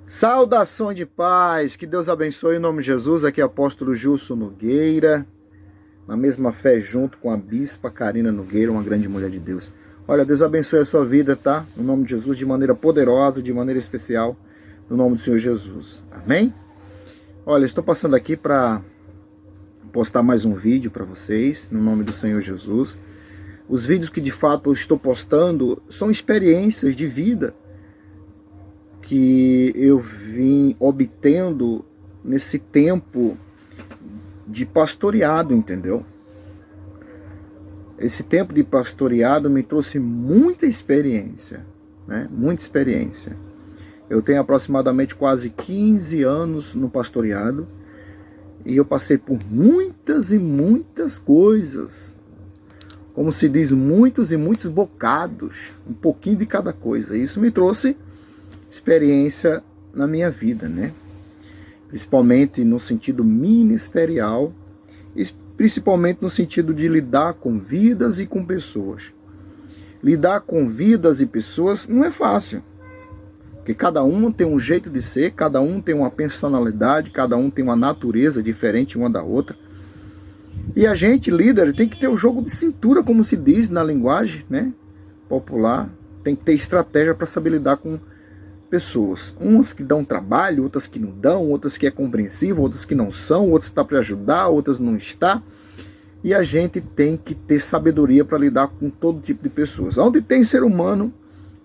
Saudações de paz, que Deus abençoe em nome de Jesus. Aqui é o apóstolo Gilson Nogueira, na mesma fé junto com a bispa Karina Nogueira, uma grande mulher de Deus. Olha, Deus abençoe a sua vida, tá? No nome de Jesus, de maneira poderosa, de maneira especial, no nome do Senhor Jesus. Amém? Olha, estou passando aqui para postar mais um vídeo para vocês, no nome do Senhor Jesus. Os vídeos que de fato eu estou postando são experiências de vida que eu vim obtendo nesse tempo de pastoreado, entendeu? Esse tempo de pastoreado me trouxe muita experiência, né? Muita experiência. Eu tenho aproximadamente quase 15 anos no pastoreado e eu passei por muitas e muitas coisas. Como se diz, muitos e muitos bocados, um pouquinho de cada coisa. Isso me trouxe experiência na minha vida, né? Principalmente no sentido ministerial, e principalmente no sentido de lidar com vidas e com pessoas. Lidar com vidas e pessoas não é fácil, porque cada um tem um jeito de ser, cada um tem uma personalidade, cada um tem uma natureza diferente uma da outra. E a gente, líder, tem que ter o jogo de cintura, como se diz na linguagem, né, popular. Tem que ter estratégia para saber lidar com pessoas, umas que dão trabalho, outras que não dão, outras que é compreensível, outras que não são, outras está para ajudar, outras não está. E a gente tem que ter sabedoria para lidar com todo tipo de pessoas. Onde tem ser humano,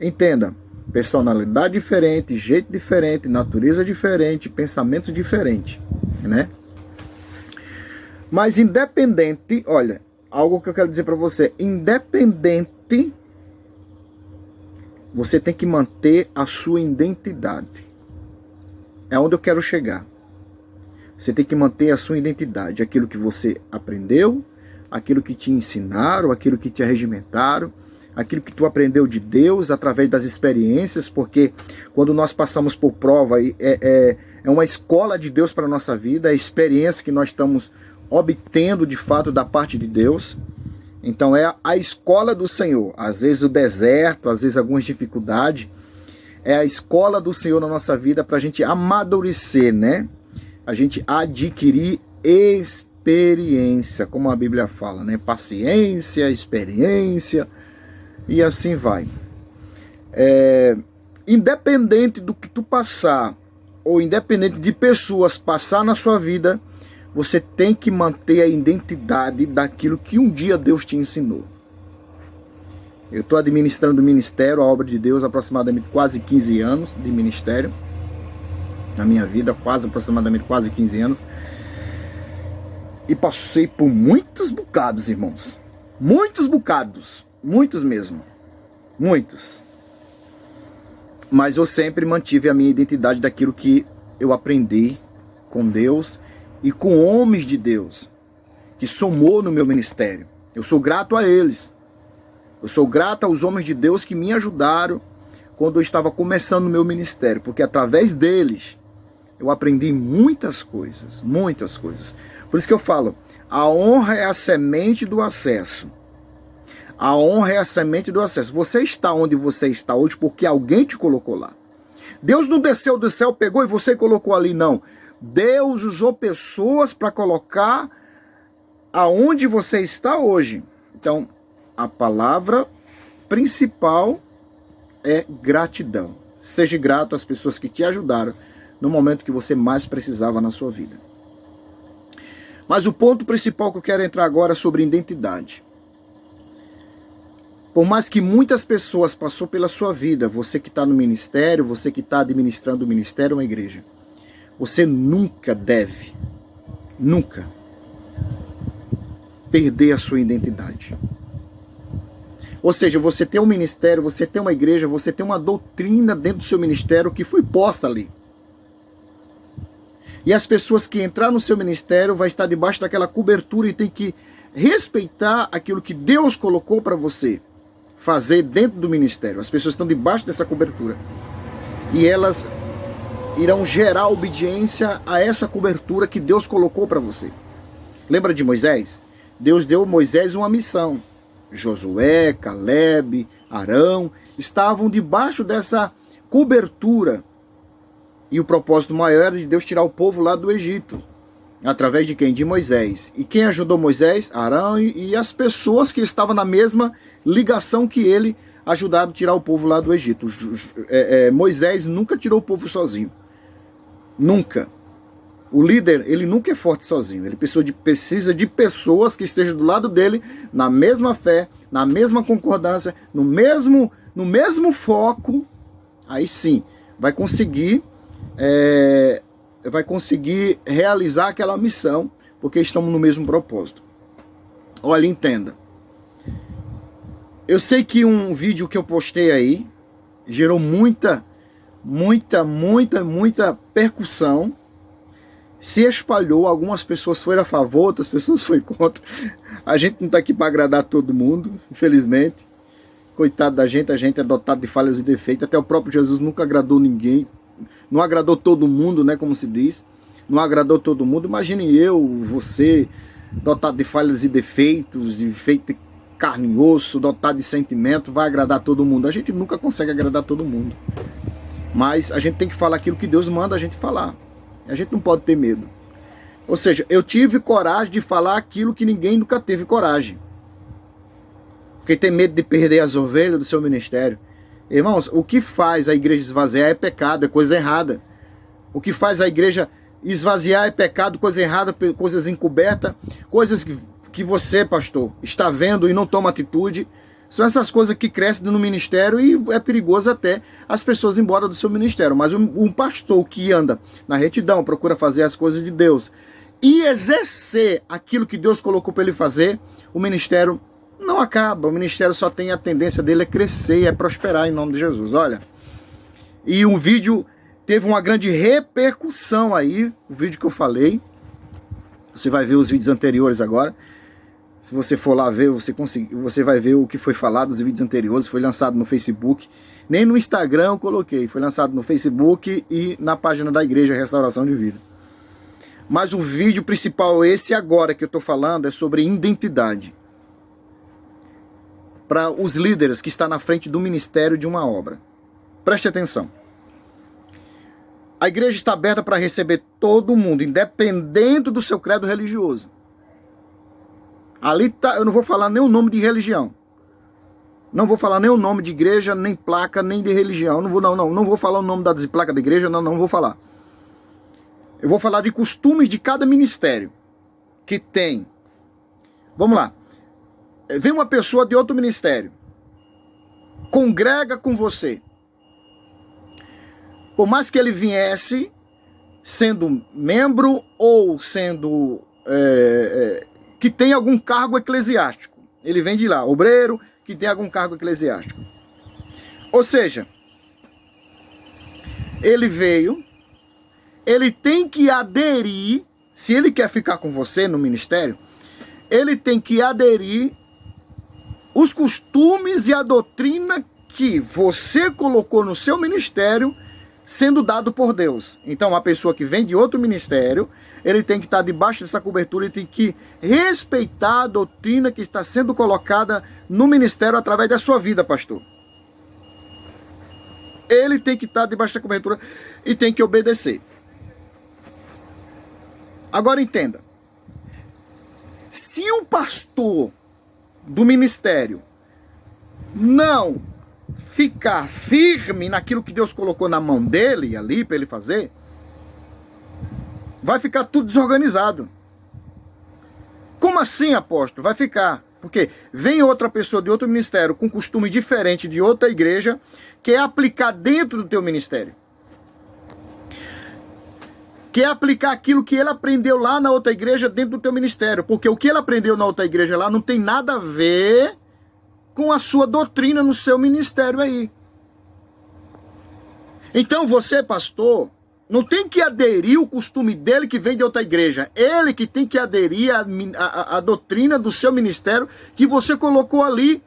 entenda, personalidade diferente, jeito diferente, natureza diferente, pensamento diferente, né? Mas independente, olha, algo que eu quero dizer para você, independente, você tem que manter a sua identidade. É onde eu quero chegar. Você tem que manter a sua identidade. Aquilo que você aprendeu, aquilo que te ensinaram, aquilo que te arregimentaram, aquilo que tu aprendeu de Deus através das experiências, porque quando nós passamos por prova, é uma escola de Deus para a nossa vida, é a experiência que nós estamos obtendo de fato da parte de Deus. Então é a escola do Senhor. Às vezes o deserto, às vezes algumas dificuldades. É a escola do Senhor na nossa vida para a gente amadurecer, né? A gente adquirir experiência, como a Bíblia fala, né? Paciência, experiência e assim vai. Independente do que tu passar, ou independente de pessoas passar na sua vida, você tem que manter a identidade daquilo que um dia Deus te ensinou. Eu estou administrando o ministério, a obra de Deus, aproximadamente quase 15 anos de ministério. Na minha vida, aproximadamente quase 15 anos. E passei por muitos bocados, irmãos. Muitos bocados. Muitos mesmo. Muitos. Mas eu sempre mantive a minha identidade daquilo que eu aprendi com Deus e com homens de Deus, que somou no meu ministério. Eu sou grato a eles. Eu sou grato aos homens de Deus que me ajudaram quando eu estava começando o meu ministério, porque através deles eu aprendi muitas coisas, muitas coisas. Por isso que eu falo, a honra é a semente do acesso. A honra é a semente do acesso. Você está onde você está hoje porque alguém te colocou lá. Deus não desceu do céu, pegou e você colocou ali, não. Deus usou pessoas para colocar aonde você está hoje. Então, a palavra principal é gratidão. Seja grato às pessoas que te ajudaram no momento que você mais precisava na sua vida. Mas o ponto principal que eu quero entrar agora é sobre identidade. Por mais que muitas pessoas passou pela sua vida, você que está no ministério, você que está administrando o ministério ou uma igreja, você nunca deve, nunca, perder a sua identidade. Ou seja, você tem um ministério, você tem uma igreja, você tem uma doutrina dentro do seu ministério que foi posta ali. E as pessoas que entrar no seu ministério vão estar debaixo daquela cobertura e tem que respeitar aquilo que Deus colocou para você fazer dentro do ministério. As pessoas estão debaixo dessa cobertura. E elas irão gerar obediência a essa cobertura que Deus colocou para você. Lembra de Moisés? Deus deu a Moisés uma missão. Josué, Caleb, Arão estavam debaixo dessa cobertura E o propósito maior era de Deus tirar o povo lá do Egito. Através de quem? De Moisés. E quem ajudou Moisés? Arão e as pessoas que estavam na mesma ligação que ele, ajudaram a tirar o povo lá do Egito. Moisés nunca tirou o povo sozinho. Nunca. O líder, ele nunca é forte sozinho. Ele precisa de pessoas que estejam do lado dele, na mesma fé, na mesma concordância, no mesmo foco. Aí sim, vai conseguir realizar aquela missão, porque estamos no mesmo propósito. Olha, entenda. Eu sei que um vídeo que eu postei aí gerou muita percussão, se espalhou, algumas pessoas foram a favor, outras pessoas foram contra. A gente não está aqui para agradar todo mundo, infelizmente. Coitado da gente, a gente é dotado de falhas e defeitos. Até o próprio Jesus nunca agradou ninguém. Não agradou todo mundo, né, como se diz. Não agradou todo mundo. Imagine eu, você, dotado de falhas e defeitos, de feito de carne e osso, dotado de sentimento, vai agradar todo mundo. A gente nunca consegue agradar todo mundo. Mas a gente tem que falar aquilo que Deus manda a gente falar. A gente não pode ter medo. Ou seja, eu tive coragem de falar aquilo que ninguém nunca teve coragem. Quem tem medo de perder as ovelhas do seu ministério. Irmãos, o que faz a igreja esvaziar é pecado, é coisa errada. O que faz a igreja esvaziar é pecado, coisa errada, coisas encobertas, coisas que você, pastor, está vendo e não toma atitude. São essas coisas que crescem no ministério e é perigoso até as pessoas ir embora do seu ministério. Mas um pastor que anda na retidão, procura fazer as coisas de Deus e exercer aquilo que Deus colocou para ele fazer, o ministério não acaba. O ministério só tem a tendência dele é crescer, é prosperar em nome de Jesus. Olha, e um vídeo teve uma grande repercussão aí, o vídeo que eu falei. Você vai ver os vídeos anteriores agora. Se você for lá ver, você vai ver o que foi falado nos vídeos anteriores. Foi lançado no Facebook. Nem no Instagram eu coloquei. Foi lançado no Facebook e na página da Igreja Restauração de Vida. Mas o vídeo principal, esse agora que eu estou falando, é sobre identidade. Para os líderes que estão na frente do ministério de uma obra. Preste atenção. A igreja está aberta para receber todo mundo, independente do seu credo religioso. Ali tá, eu não vou falar nem o nome de religião. Não vou falar nem o nome de igreja, nem placa, nem de religião. Não vou falar o nome da placa da igreja, não vou falar. Eu vou falar de costumes de cada ministério que tem. Vamos lá. Vem uma pessoa de outro ministério. Congrega com você. Por mais que ele viesse sendo membro ou sendo que tem algum cargo eclesiástico. Ele vem de lá, obreiro que tem algum cargo eclesiástico. Ou seja, ele veio, ele tem que aderir, se ele quer ficar com você no ministério, ele tem que aderir os costumes e a doutrina que você colocou no seu ministério, sendo dado por Deus. Então, a pessoa que vem de outro ministério, ele tem que estar debaixo dessa cobertura, ele tem que respeitar a doutrina que está sendo colocada no ministério através da sua vida, pastor. Ele tem que estar debaixo da cobertura e tem que obedecer. Agora entenda. Se o pastor do ministério não ficar firme naquilo que Deus colocou na mão dele ali para ele fazer, vai ficar tudo desorganizado. Como assim, apóstolo? Vai ficar. Porque vem outra pessoa de outro ministério com costume diferente de outra igreja, quer aplicar dentro do teu ministério. Quer aplicar aquilo que ele aprendeu lá na outra igreja dentro do teu ministério. Porque o que ele aprendeu na outra igreja lá não tem nada a ver com a sua doutrina no seu ministério aí. Então você, pastor, não tem que aderir o costume dele que vem de outra igreja. Ele que tem que aderir a doutrina do seu ministério que você colocou ali.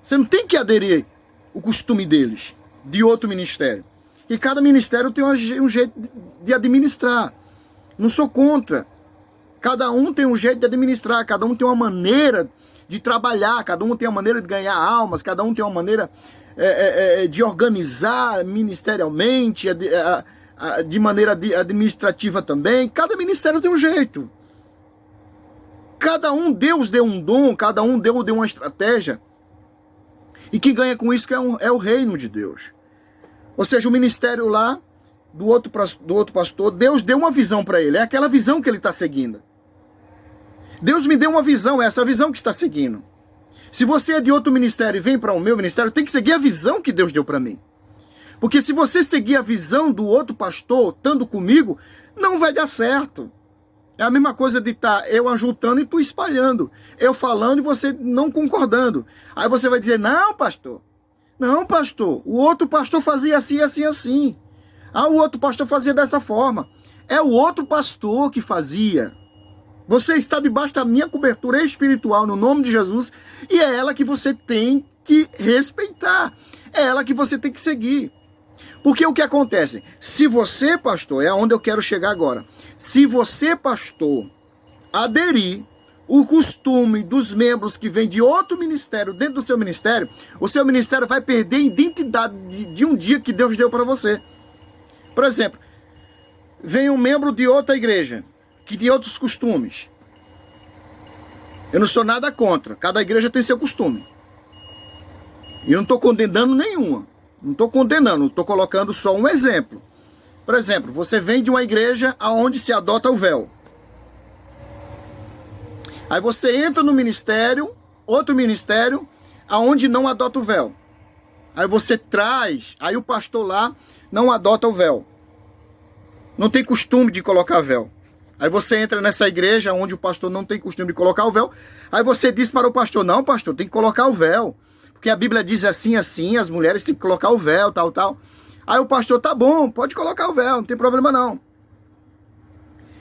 Você não tem que aderir o costume deles, de outro ministério. E cada ministério tem um jeito de administrar. Não sou contra. Cada um tem um jeito de administrar, cada um tem uma maneira de trabalhar, cada um tem uma maneira de ganhar almas, cada um tem uma maneira de organizar ministerialmente, de maneira administrativa também. Cada ministério tem um jeito. Cada um, Deus deu um dom, cada um deu uma estratégia. E quem ganha com isso é o reino de Deus. Ou seja, o ministério lá do outro pastor, Deus deu uma visão para ele. É aquela visão que ele está seguindo. Deus me deu uma visão, é essa visão que está seguindo. Se você é de outro ministério e vem para o meu ministério, tem que seguir a visão que Deus deu para mim. Porque se você seguir a visão do outro pastor, estando comigo, não vai dar certo. É a mesma coisa de estar eu ajuntando e tu espalhando. Eu falando e você não concordando. Aí você vai dizer, não, pastor, o outro pastor fazia assim, assim, assim. Ah, o outro pastor fazia dessa forma. É o outro pastor que fazia. Você está debaixo da minha cobertura espiritual no nome de Jesus e é ela que você tem que respeitar. É ela que você tem que seguir. Porque o que acontece? Se você, pastor, é onde eu quero chegar agora. Se você, pastor, aderir o costume dos membros que vêm de outro ministério dentro do seu ministério, o seu ministério vai perder a identidade de um dia que Deus deu para você. Por exemplo, vem um membro de outra igreja, que tem outros costumes. Eu não sou nada contra. Cada igreja tem seu costume. E eu não estou condenando nenhuma. Não estou condenando, estou colocando só um exemplo. Por exemplo, você vem de uma igreja onde se adota o véu. Aí você entra no ministério, outro ministério, onde não adota o véu. Aí você traz, aí o pastor lá não adota o véu. Não tem costume de colocar véu. Aí você entra nessa igreja onde o pastor não tem costume de colocar o véu. Aí você diz para o pastor, não, pastor, tem que colocar o véu. Porque a Bíblia diz assim, assim, as mulheres têm que colocar o véu, tal, tal. Aí o pastor, tá bom, pode colocar o véu, não tem problema não.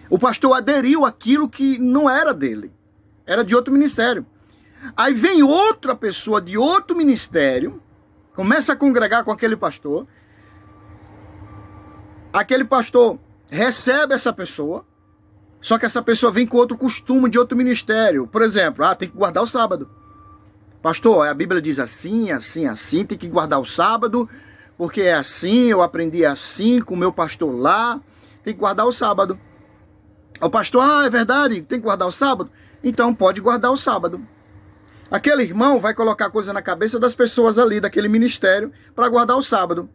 O pastor aderiu àquilo que não era dele. Era de outro ministério. Aí vem outra pessoa de outro ministério, começa a congregar com aquele pastor. Aquele pastor recebe essa pessoa, só que essa pessoa vem com outro costume de outro ministério. Por exemplo, tem que guardar o sábado. Pastor, a Bíblia diz assim, assim, assim, tem que guardar o sábado, porque é assim, eu aprendi assim com o meu pastor lá, tem que guardar o sábado. O pastor, é verdade, tem que guardar o sábado? Então pode guardar o sábado. Aquele irmão vai colocar coisa na cabeça das pessoas ali, daquele ministério, para guardar o sábado.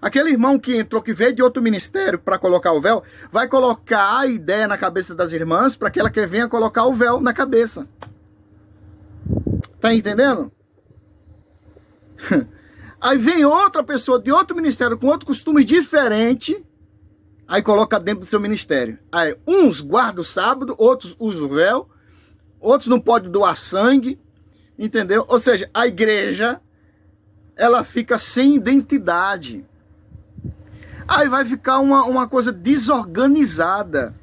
Aquele irmão que entrou, que veio de outro ministério para colocar o véu, vai colocar a ideia na cabeça das irmãs para que ela venha colocar o véu na cabeça. Tá entendendo? Aí vem outra pessoa de outro ministério com outro costume diferente, aí coloca dentro do seu ministério. Aí uns guardam o sábado, outros usam o véu, outros não podem doar sangue, entendeu? Ou seja, a igreja, ela fica sem identidade. Aí vai ficar uma coisa desorganizada.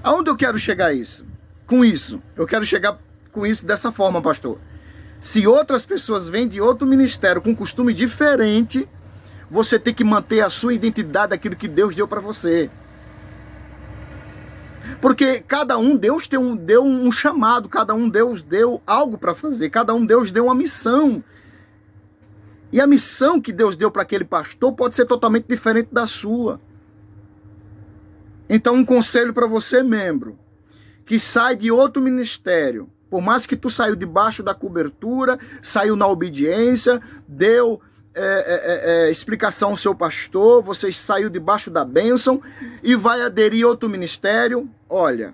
Aonde eu quero chegar com isso? Eu quero chegar com isso dessa forma, pastor. Se outras pessoas vêm de outro ministério com costume diferente, você tem que manter a sua identidade, aquilo que Deus deu para você. Porque cada um, Deus deu um chamado, cada um Deus deu algo para fazer, cada um Deus deu uma missão. E a missão que Deus deu para aquele pastor pode ser totalmente diferente da sua. Então, um conselho para você, membro, que sai de outro ministério, por mais que tu saiu debaixo da cobertura, saiu na obediência, deu explicação ao seu pastor, você saiu debaixo da bênção e vai aderir a outro ministério, olha,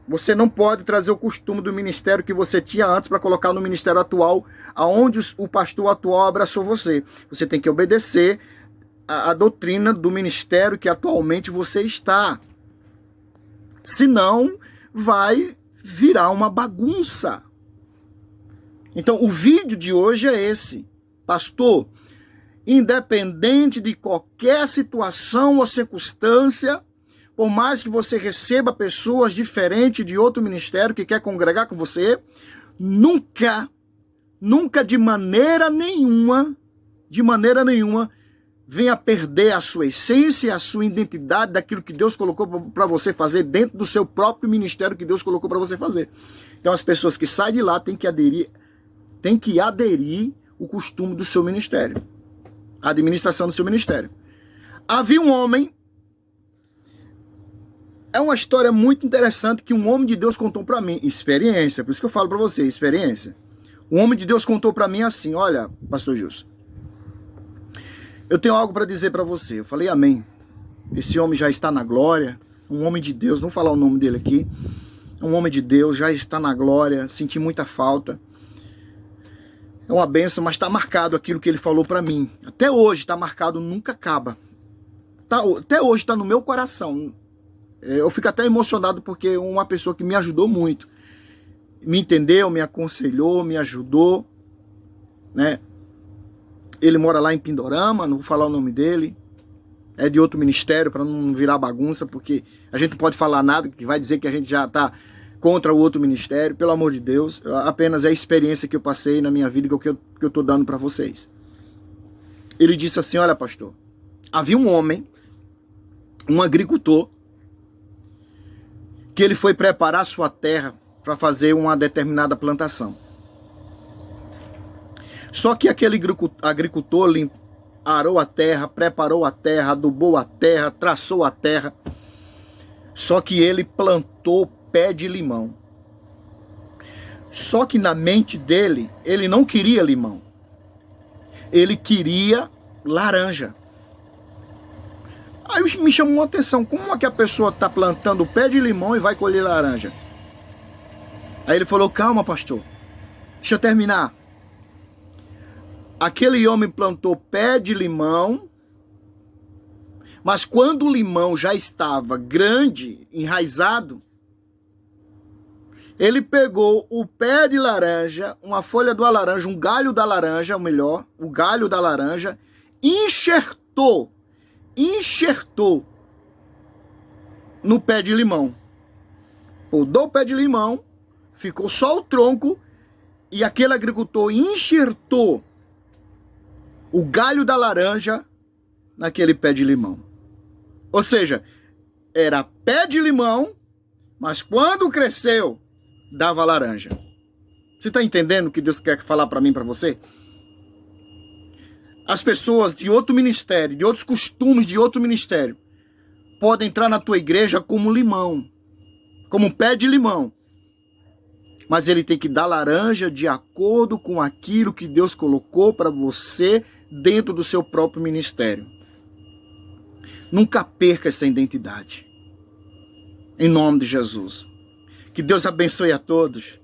você não pode trazer o costume do ministério que você tinha antes para colocar no ministério atual, aonde o pastor atual abraçou você. Você tem que obedecer a doutrina do ministério que atualmente você está. Senão, vai virar uma bagunça. Então, o vídeo de hoje é esse. Pastor, independente de qualquer situação ou circunstância, por mais que você receba pessoas diferentes de outro ministério que quer congregar com você, nunca de maneira nenhuma, venha perder a sua essência e a sua identidade daquilo que Deus colocou para você fazer dentro do seu próprio ministério que Deus colocou para você fazer. Então as pessoas que saem de lá têm que aderir o costume do seu ministério, a administração do seu ministério. Havia um homem, é uma história muito interessante que um homem de Deus contou para mim, experiência, por isso que eu falo para você, experiência. Um homem de Deus contou para mim assim, olha, pastor Gilson, eu tenho algo para dizer para você. Eu falei, amém. Esse homem já está na glória, um homem de Deus, não vou falar o nome dele aqui, um homem de Deus, já está na glória, senti muita falta. É uma benção, mas está marcado aquilo que ele falou para mim. Até hoje está marcado, nunca acaba. Até hoje está no meu coração. Eu fico até emocionado porque uma pessoa que me ajudou muito, me entendeu, me aconselhou, me ajudou, né? Ele mora lá em Pindorama, não vou falar o nome dele. É de outro ministério, para não virar bagunça, porque a gente não pode falar nada que vai dizer que a gente já está contra o outro ministério. Pelo amor de Deus, apenas é a experiência que eu passei na minha vida que eu estou dando para vocês. Ele disse assim, olha pastor, havia um homem, um agricultor, que ele foi preparar sua terra para fazer uma determinada plantação. Só que aquele agricultor arou a terra, preparou a terra, adubou a terra, traçou a terra. Só que ele plantou pé de limão. Só que na mente dele, ele não queria limão. Ele queria laranja. Aí me chamou a atenção, como é que a pessoa está plantando pé de limão e vai colher laranja? Aí ele falou, calma pastor, deixa eu terminar. Aquele homem plantou pé de limão, mas quando o limão já estava grande, enraizado, ele pegou o pé de laranja, uma folha da laranja, um galho da laranja, ou melhor, o galho da laranja, enxertou no pé de limão. Podou o pé de limão, ficou só o tronco, e aquele agricultor enxertou o galho da laranja naquele pé de limão. Ou seja, era pé de limão, mas quando cresceu, dava laranja. Você está entendendo o que Deus quer falar para mim, para você? As pessoas de outro ministério, de outros costumes de outro ministério, podem entrar na tua igreja como limão, como um pé de limão. Mas ele tem que dar laranja de acordo com aquilo que Deus colocou para você dentro do seu próprio ministério. Nunca perca essa identidade. Em nome de Jesus. Que Deus abençoe a todos.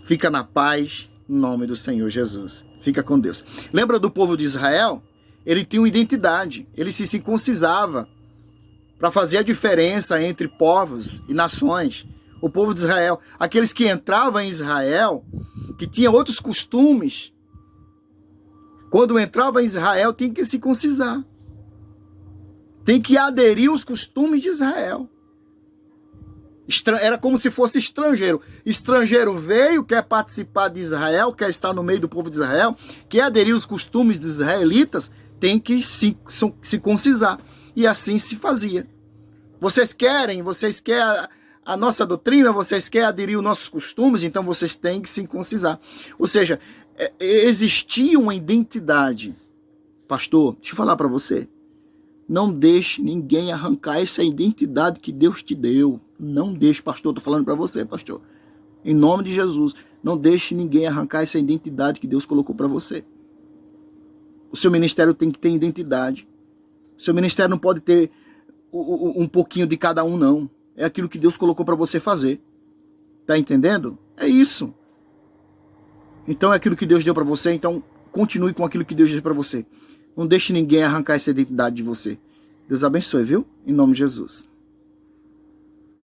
Fica na paz, em nome do Senhor Jesus. Fica com Deus. Lembra do povo de Israel? Ele tinha uma identidade. Ele se circuncisava para fazer a diferença entre povos e nações. O povo de Israel, aqueles que entravam em Israel, que tinham outros costumes, quando entrava em Israel, tem que se circuncisar. Tem que aderir aos costumes de Israel. Era como se fosse estrangeiro. Estrangeiro veio, quer participar de Israel, quer estar no meio do povo de Israel, quer aderir aos costumes dos israelitas, tem que se circuncisar. E assim se fazia. Vocês querem a nossa doutrina, vocês querem aderir aos nossos costumes, então vocês têm que se circuncisar. Ou seja, existia uma identidade. Pastor, deixa eu falar para você. Não deixe ninguém arrancar essa identidade que Deus te deu. Não deixe, pastor, estou falando para você, pastor. Em nome de Jesus, não deixe ninguém arrancar essa identidade que Deus colocou para você. O seu ministério tem que ter identidade. O seu ministério não pode ter um pouquinho de cada um, não. É aquilo que Deus colocou para você fazer. Tá entendendo? É isso. Então é aquilo que Deus deu para você, então continue com aquilo que Deus deu para você. Não deixe ninguém arrancar essa identidade de você. Deus abençoe, viu? Em nome de Jesus.